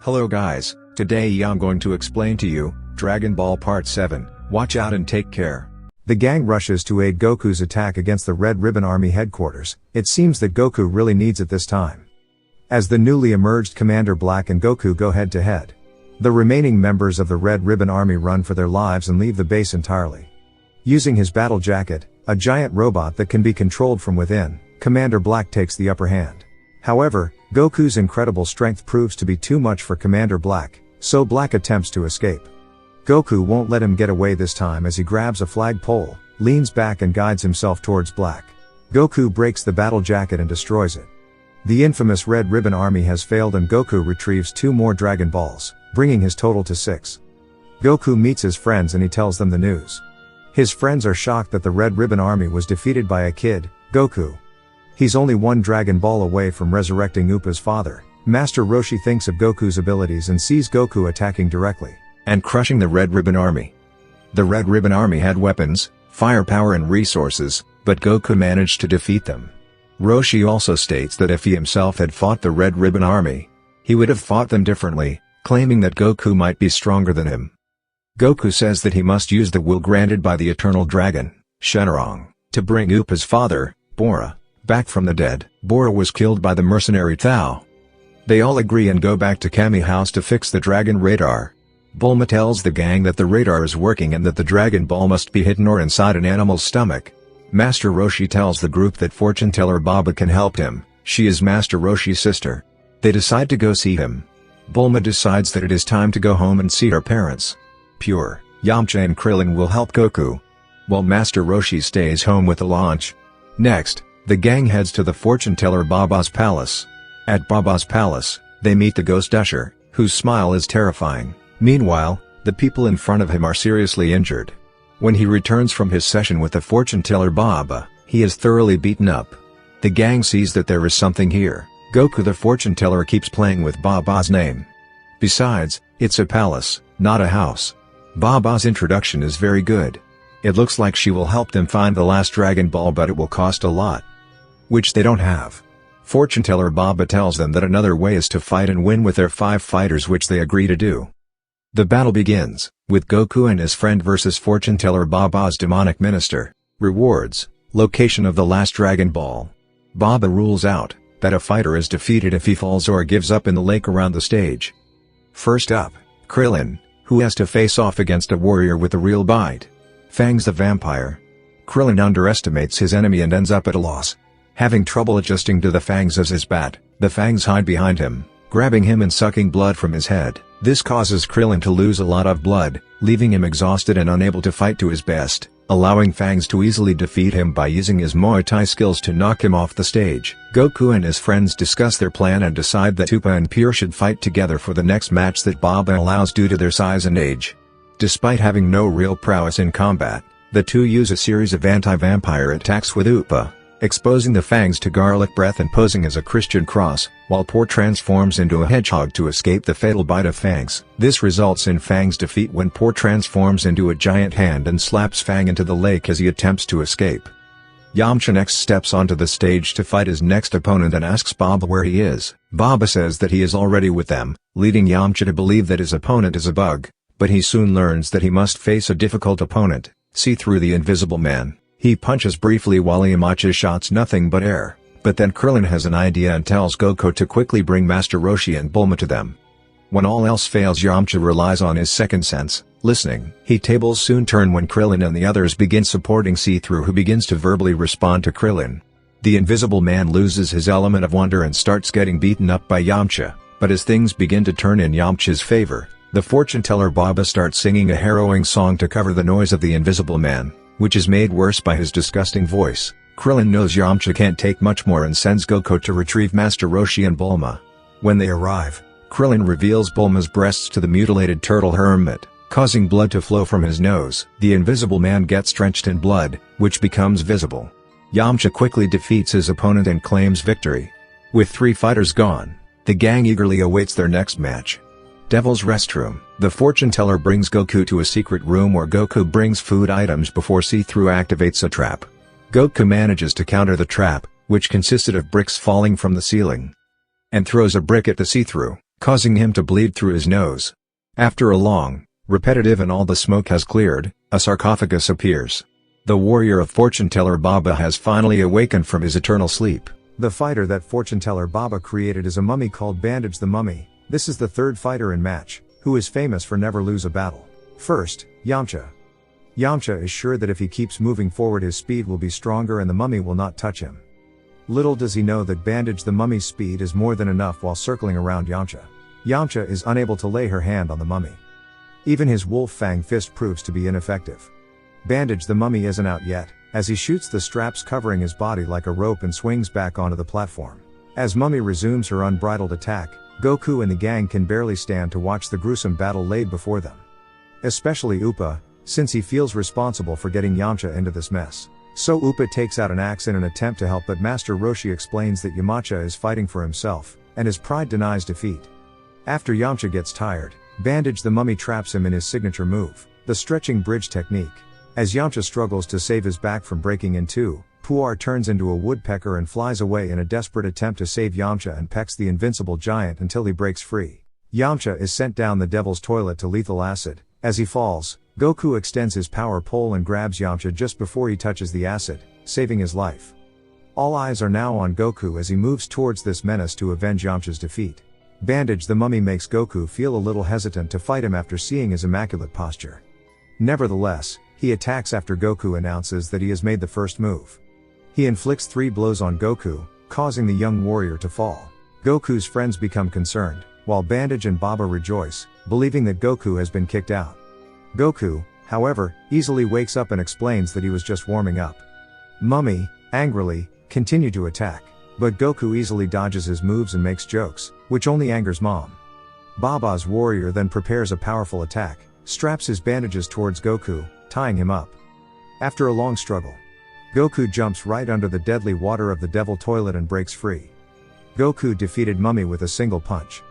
Hello guys, today I'm going to explain to you, Dragon Ball Part 7, watch out and take care. The gang rushes to aid Goku's attack against the Red Ribbon Army headquarters. It seems that Goku really needs it this time. As the newly emerged Commander Black and Goku go head to head, the remaining members of the Red Ribbon Army run for their lives and leave the base entirely. Using his battle jacket, a giant robot that can be controlled from within, Commander Black takes the upper hand. However, Goku's incredible strength proves to be too much for Commander Black, so Black attempts to escape. Goku won't let him get away this time as he grabs a flagpole, leans back and guides himself towards Black. Goku breaks the battle jacket and destroys it. The infamous Red Ribbon Army has failed and Goku retrieves 2 more Dragon Balls, bringing his total to 6. Goku meets his friends and he tells them the news. His friends are shocked that the Red Ribbon Army was defeated by a kid, Goku. He's only 1 Dragon Ball away from resurrecting Upa's father. Master Roshi thinks of Goku's abilities and sees Goku attacking directly and crushing the Red Ribbon Army. The Red Ribbon Army had weapons, firepower and resources, but Goku managed to defeat them. Roshi also states that if he himself had fought the Red Ribbon Army, he would have fought them differently, claiming that Goku might be stronger than him. Goku says that he must use the will granted by the Eternal Dragon, Shenron, to bring Upa's father, Bora, back from the dead. Bora was killed by the mercenary Tao. They all agree and go back to Kami House to fix the Dragon Radar. Bulma tells the gang that the radar is working and that the Dragon Ball must be hidden or inside an animal's stomach. Master Roshi tells the group that fortune teller Baba can help him. She is Master Roshi's sister. They decide to go see him. Bulma decides that it is time to go home and see her parents. Pure, Yamcha and Krillin will help Goku, while Master Roshi stays home with the launch. Next, the gang heads to the fortune teller Baba's palace. At Baba's palace, they meet the ghost usher, whose smile is terrifying. Meanwhile, the people in front of him are seriously injured. When he returns from his session with the fortune teller Baba, he is thoroughly beaten up. The gang sees that there is something here. Goku the fortune teller keeps playing with Baba's name. Besides, it's a palace, not a house. Baba's introduction is very good. It looks like she will help them find the last Dragon Ball, but it will cost a lot, which they don't have. Fortune teller Baba tells them that another way is to fight and win with their 5 fighters, which they agree to do. The battle begins, with Goku and his friend versus fortune teller Baba's demonic minister. Rewards: location of the last Dragon Ball. Baba rules out that a fighter is defeated if he falls or gives up in the lake around the stage. First up, Krillin, who has to face off against a warrior with a real bite. Fangs the vampire. Krillin underestimates his enemy and ends up at a loss, having trouble adjusting to the fangs as his bat. The fangs hide behind him, grabbing him and sucking blood from his head. This causes Krillin to lose a lot of blood, leaving him exhausted and unable to fight to his best, allowing Fangs to easily defeat him by using his Muay Thai skills to knock him off the stage. Goku and his friends discuss their plan and decide that Upa and Pure should fight together for the next match that Baba allows due to their size and age. Despite having no real prowess in combat, the two use a series of anti-vampire attacks with Upa, exposing the fangs to garlic breath and posing as a Christian cross, while Pure transforms into a hedgehog to escape the fatal bite of Fangs. This results in Fangs' defeat when Pure transforms into a giant hand and slaps Fang into the lake as he attempts to escape. Yamcha next steps onto the stage to fight his next opponent and asks Baba where he is. Baba says that he is already with them, leading Yamcha to believe that his opponent is a bug, but he soon learns that he must face a difficult opponent. See through the Invisible Man. He punches briefly while Yamcha shots nothing but air, but then Krillin has an idea and tells Goku to quickly bring Master Roshi and Bulma to them. When all else fails, Yamcha relies on his second sense, listening. Tables soon turn when Krillin and the others begin supporting See-Through, who begins to verbally respond to Krillin. The Invisible Man loses his element of wonder and starts getting beaten up by Yamcha, but as things begin to turn in Yamcha's favor, the fortune teller Baba starts singing a harrowing song to cover the noise of the Invisible Man, which is made worse by his disgusting voice. Krillin knows Yamcha can't take much more and sends Goku to retrieve Master Roshi and Bulma. When they arrive, Krillin reveals Bulma's breasts to the mutilated turtle hermit, causing blood to flow from his nose. The Invisible Man gets drenched in blood, which becomes visible. Yamcha quickly defeats his opponent and claims victory. With 3 fighters gone, the gang eagerly awaits their next match. Devil's Restroom. The fortune teller brings Goku to a secret room where Goku brings food items before See-Through activates a trap. Goku manages to counter the trap, which consisted of bricks falling from the ceiling, and throws a brick at the See-Through. causing him to bleed through his nose. After a long, repetitive and all the smoke has cleared, a sarcophagus appears. The warrior of fortune teller Baba has finally awakened from his eternal sleep. The fighter that fortune teller Baba created is a mummy called Bandage the Mummy. This is the third fighter in match, who is famous for never lose a battle. First, Yamcha. Yamcha is sure that if he keeps moving forward his speed will be stronger and the mummy will not touch him. Little does he know that Bandage the Mummy's speed is more than enough while circling around Yamcha. Yamcha is unable to lay her hand on the mummy. Even his wolf fang fist proves to be ineffective. Bandage the Mummy isn't out yet, as he shoots the straps covering his body like a rope and swings back onto the platform. As Mummy resumes her unbridled attack, Goku and the gang can barely stand to watch the gruesome battle laid before them. Especially Appa, since he feels responsible for getting Yamcha into this mess. So Appa takes out an axe in an attempt to help, but Master Roshi explains that Yamcha is fighting for himself, and his pride denies defeat. After Yamcha gets tired, Bandage the Mummy traps him in his signature move, the stretching bridge technique. As Yamcha struggles to save his back from breaking in two, Puar turns into a woodpecker and flies away in a desperate attempt to save Yamcha and pecks the invincible giant until he breaks free. Yamcha is sent down the devil's toilet to lethal acid. As he falls, Goku extends his power pole and grabs Yamcha just before he touches the acid, saving his life. All eyes are now on Goku as he moves towards this menace to avenge Yamcha's defeat. Bandage the Mummy makes Goku feel a little hesitant to fight him after seeing his immaculate posture. Nevertheless, he attacks after Goku announces that he has made the first move. He inflicts 3 blows on Goku, causing the young warrior to fall. Goku's friends become concerned, while Bandage and Baba rejoice, believing that Goku has been kicked out. Goku, however, easily wakes up and explains that he was just warming up. Mummy, angrily, continue to attack, but Goku easily dodges his moves and makes jokes, which only angers Mom. Baba's warrior then prepares a powerful attack, straps his bandages towards Goku, tying him up. After a long struggle, Goku jumps right under the deadly water of the devil toilet and breaks free. Goku defeated Mummy with a single punch.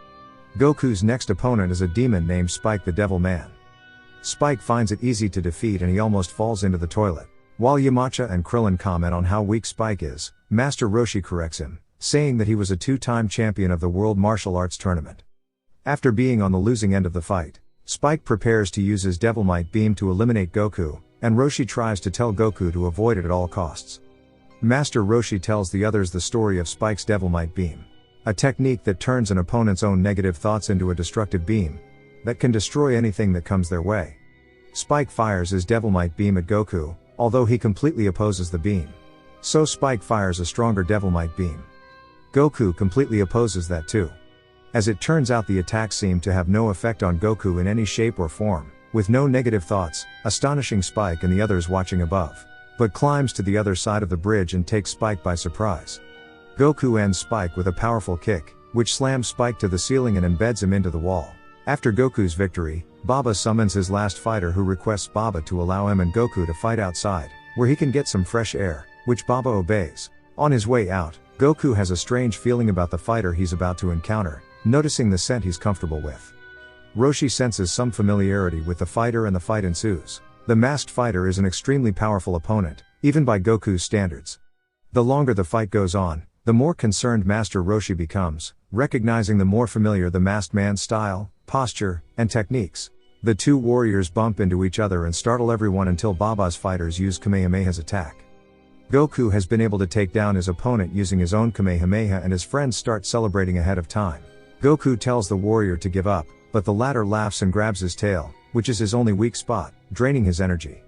Goku's next opponent is a demon named Spike the Devil Man. Spike finds it easy to defeat and he almost falls into the toilet. While Yamcha and Krillin comment on how weak Spike is, Master Roshi corrects him, saying that he was a 2-time champion of the World Martial Arts Tournament. After being on the losing end of the fight, Spike prepares to use his Devil Might Beam to eliminate Goku, and Roshi tries to tell Goku to avoid it at all costs. Master Roshi tells the others the story of Spike's Devil Might Beam, a technique that turns an opponent's own negative thoughts into a destructive beam that can destroy anything that comes their way. Spike fires his Devil Might Beam at Goku, although he completely opposes the beam. So Spike fires a stronger Devil Might Beam. Goku completely opposes that too. As it turns out, the attack seemed to have no effect on Goku in any shape or form, with no negative thoughts, astonishing Spike and the others watching above, but climbs to the other side of the bridge and takes Spike by surprise. Goku ends Spike with a powerful kick, which slams Spike to the ceiling and embeds him into the wall. After Goku's victory, Baba summons his last fighter, who requests Baba to allow him and Goku to fight outside, where he can get some fresh air, which Baba obeys. On his way out, Goku has a strange feeling about the fighter he's about to encounter, noticing the scent he's comfortable with. Roshi senses some familiarity with the fighter and the fight ensues. The masked fighter is an extremely powerful opponent, even by Goku's standards. The longer the fight goes on, the more concerned Master Roshi becomes, recognizing the more familiar the masked man's style, posture, and techniques. The two warriors bump into each other and startle everyone until Baba's fighters use Kamehameha's attack. Goku has been able to take down his opponent using his own Kamehameha, and his friends start celebrating ahead of time. Goku tells the warrior to give up, but the latter laughs and grabs his tail, which is his only weak spot, draining his energy.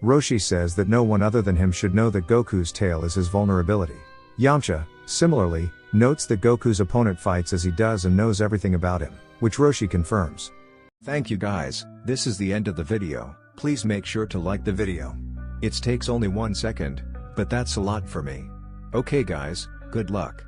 Roshi says that no one other than him should know that Goku's tail is his vulnerability. Yamcha, similarly, notes that Goku's opponent fights as he does and knows everything about him, which Roshi confirms. Thank you guys, this is the end of the video. Please make sure to like the video. It takes only 1 second, but that's a lot for me. Okay guys, good luck.